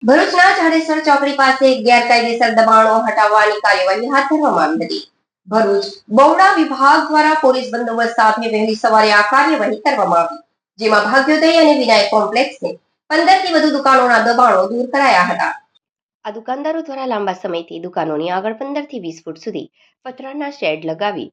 ભરૂચના જાડેસર ચોકડી પાસે ગેરકાયદેસર દબાણો હટાવવાની કાર્યવાહી હાથ ધરવામાં આવી હતી। ભરૂચ બૌડા વિભાગ દ્વારા પોલીસ બંદોબસ્ત સાથે વહેલી સવારે આ કાર્યવાહી કરવામાં આવી, જેમાં ભાગ્યોદય અને વિનાયક કોમ્પ્લેક્સને 15 થી વધુ દુકાનોના દબાણો દૂર કરાયા હતા। આ દુકાનદારો દ્વારા લાંબા સમયથી દુકાનોની આગળ 15 થી 20 ફૂટ સુધી પતરાના શેડ લગાવી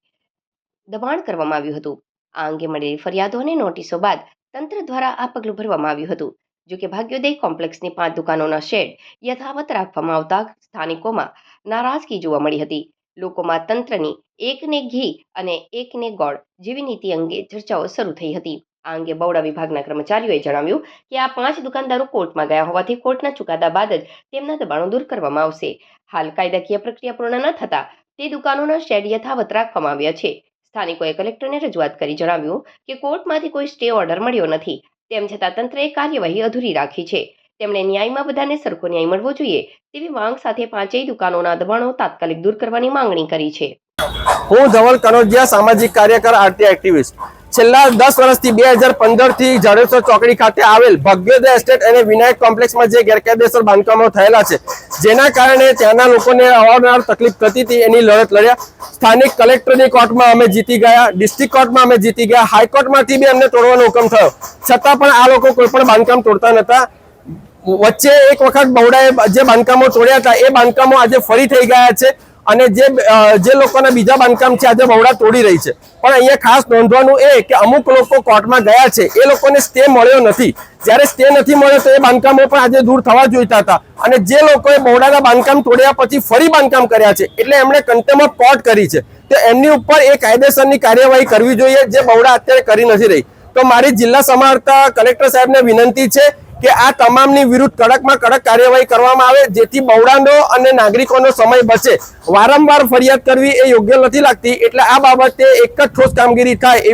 દબાણ કરવામાં આવ્યું હતું। આ અંગે મળેલી ફરિયાદો અને નોટિસો બાદ તંત્ર દ્વારા આ પગલું ભરવામાં આવ્યું હતું। જો કે ભાગ્યોદય કોમ્પ્લેક્સની 5 દુકાનોના શેડ યથાવત રાખવામાં આવતા સ્થાનિકોમાં નારાજગી જોવા મળી હતી। લોકોમાં તંત્રની એકને ઘી અને એકને ગોળ જેવી નીતિ અંગે ચર્ચાઓ શરૂ થઈ હતી। આ અંગે બૌડા વિભાગના કર્મચારીઓએ જણાવ્યું કે આ 5 દુકાનદારો કોર્ટમાં ગયા હોવાથી કોર્ટના ચુકાદા બાદ જ તેમના દબાણો દૂર કરવામાં આવશે। હાલ કાયદાકીય પ્રક્રિયા પૂર્ણ ન થતા તે દુકાનોના શેડ યથાવત રાખવામાં આવ્યા છે। સ્થાનિકોએ કલેક્ટરને રજૂઆત કરી જણાવ્યું કે કોર્ટમાંથી કોઈ સ્ટે ઓર્ડર મળ્યો નથી, તેમ છતાં તંત્રએ કાર્યવાહી અધૂરી રાખી છે। તેમણે ન્યાયમાં બધાને સરખો ન્યાય મળવો જોઈએ તેવી માંગ સાથે 5 દુકાનોના દબાણો તાત્કાલિક દૂર કરવાની માંગણી કરી છે। હું ધવલ કનોજિયા, સામાજિક કાર્યકર, આરટી એક્ટિવિસ્ટ। છેલ્લા 10 વર્ષથી 2015 થી જાડેસર ચોકડી ખાતે આવેલ ભાગ્યોદય એસ્ટેટ અને વિનાયક કોમ્પ્લેક્સમાં જે ગેરકાયદેસર બાંધકામો થયેલા છે, જેના કારણે ત્યાંના લોકોને અવારનવાર તકલીફ થતી હતી, એની લડત લડ્યા। સ્થાનિક કલેક્ટરની કોર્ટમાં અમે જીતી ગયા, ડિસ્ટ્રિક્ટ કોર્ટમાં અમે જીતી ગયા, હાઈકોર્ટમાંથી બી અમને તોડવાનો હુકમ થયો, છતાં પણ આ લોકો કોઈ પણ બાંધકામ તોડતા નહોતા। વચ્ચે એક વખત બૌડાએ જે બાંધકામો તોડ્યા હતા એ બાંધકામો આજે ફરી થઈ ગયા છે અને જે લોકોના બીજા બાંધકામ છે આજે બૌડા તોડી રહી છે। પણ અહીંયા ખાસ નોંધવાનું એ કે અમુક લોકો કોર્ટમાં ગયા છે, એ લોકોને સ્ટે મળ્યો નથી। જ્યારે સ્ટે નથી મળ્યો તો એ બાંધકામો પણ આજે દૂર થવા જોઈતા હતા અને જે લોકોએ બૌડાના બાંધકામ તોડ્યા પછી ફરી બાંધકામ કર્યા છે એટલે એમણે કન્ટેમ્પ ઓફ કોર્ટ કરી છે, તો એમની ઉપર એ કાયદેસરની કાર્યવાહી કરવી જોઈએ, જે બૌડા અત્યારે કરી નથી રહી। તો મારી જિલ્લા સમાહર્તા કલેક્ટર સાહેબને વિનંતી છે કે આ તમામની વિરુદ્ધ કડકમાં કડક કાર્યવાહી કરવામાં આવે, જેથી બૌડાનો અને નાગરિકોનો સમય બચે। વારંવાર ફરિયાદ કરવી એ યોગ્ય નથી લાગતી, એટલે આ બાબતે એક જ ઠોસ કામગીરી થાય